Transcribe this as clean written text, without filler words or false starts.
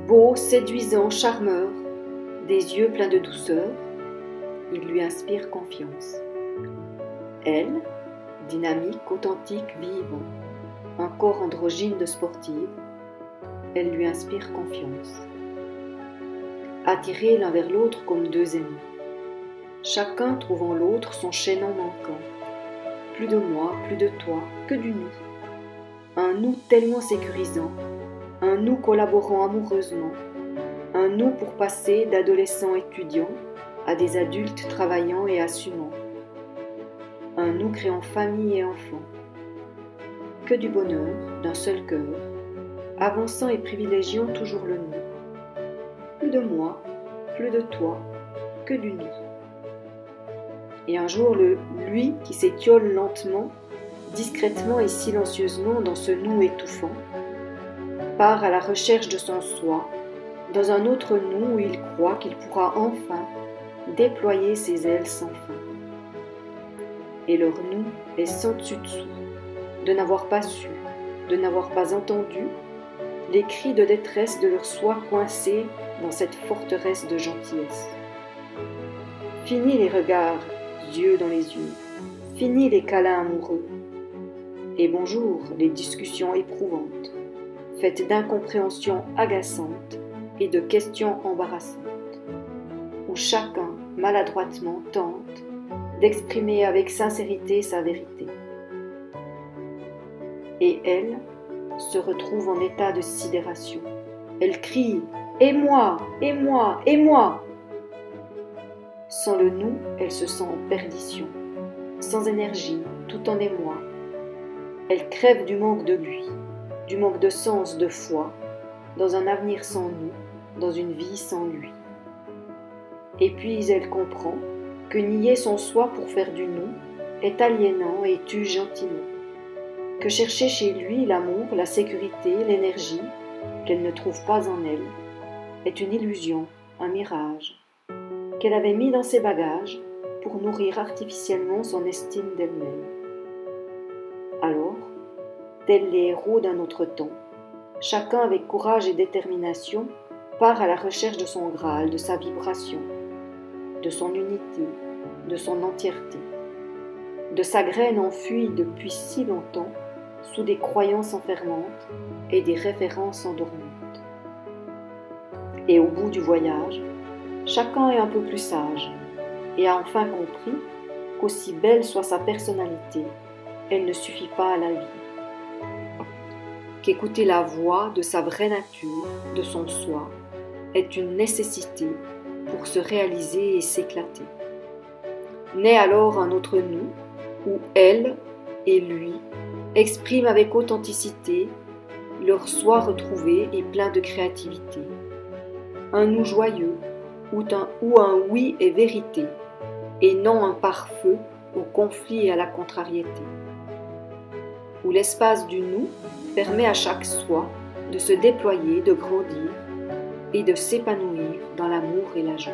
Beau, séduisant, charmeur, des yeux pleins de douceur, il lui inspire confiance. Elle, dynamique, authentique, vive, un corps androgyne de sportive, elle lui inspire confiance. Attirés l'un vers l'autre comme deux ennemis, chacun trouvant l'autre son chaînon manquant. Plus de moi, plus de toi, que du nous. Un nous tellement sécurisant, un nous collaborant amoureusement, un nous pour passer d'adolescents étudiants à des adultes travaillant et assumant. Un nous créant famille et enfants. Que du bonheur, d'un seul cœur, avançant et privilégiant toujours le nous. Plus de moi, plus de toi, que du nous. Et un jour, le lui qui s'étiole lentement, discrètement et silencieusement dans ce nous étouffant, part à la recherche de son soi, dans un autre nous où il croit qu'il pourra enfin déployer ses ailes sans fin. Et leur nous est sans dessus-dessous, de n'avoir pas su, de n'avoir pas entendu les cris de détresse de leur soi coincé dans cette forteresse de gentillesse. Fini les regards, yeux dans les yeux, fini les câlins amoureux, et bonjour les discussions éprouvantes, faites d'incompréhensions agaçantes et de questions embarrassantes, où chacun maladroitement tente d'exprimer avec sincérité sa vérité. Et elle se retrouve en état de sidération. Elle crie « Et moi, et moi, et moi !» Sans le nous, elle se sent en perdition, sans énergie, tout en émoi. Elle crève du manque de lui, du manque de sens, de foi, dans un avenir sans nous, dans une vie sans lui. Et puis elle comprend que nier son soi pour faire du nous est aliénant et tue gentiment, que chercher chez lui l'amour, la sécurité, l'énergie, qu'elle ne trouve pas en elle, est une illusion, un mirage, qu'elle avait mis dans ses bagages pour nourrir artificiellement son estime d'elle-même. Alors, tels les héros d'un autre temps, chacun avec courage et détermination part à la recherche de son Graal, de sa vibration, de son unité, de son entièreté, de sa graine enfuie depuis si longtemps sous des croyances enfermantes et des références endormantes. Et au bout du voyage, chacun est un peu plus sage et a enfin compris qu'aussi belle soit sa personnalité, elle ne suffit pas à la vie. Qu'écouter la voix de sa vraie nature, de son soi, est une nécessité pour se réaliser et s'éclater. Naît alors un autre nous, où elle et lui expriment avec authenticité leur soi retrouvé et plein de créativité. Un nous joyeux, où un oui est vérité, et non un pare-feu au conflit et à la contrariété. Où l'espace du nous permet à chaque soi de se déployer, de grandir et de s'épanouir dans l'amour et la joie.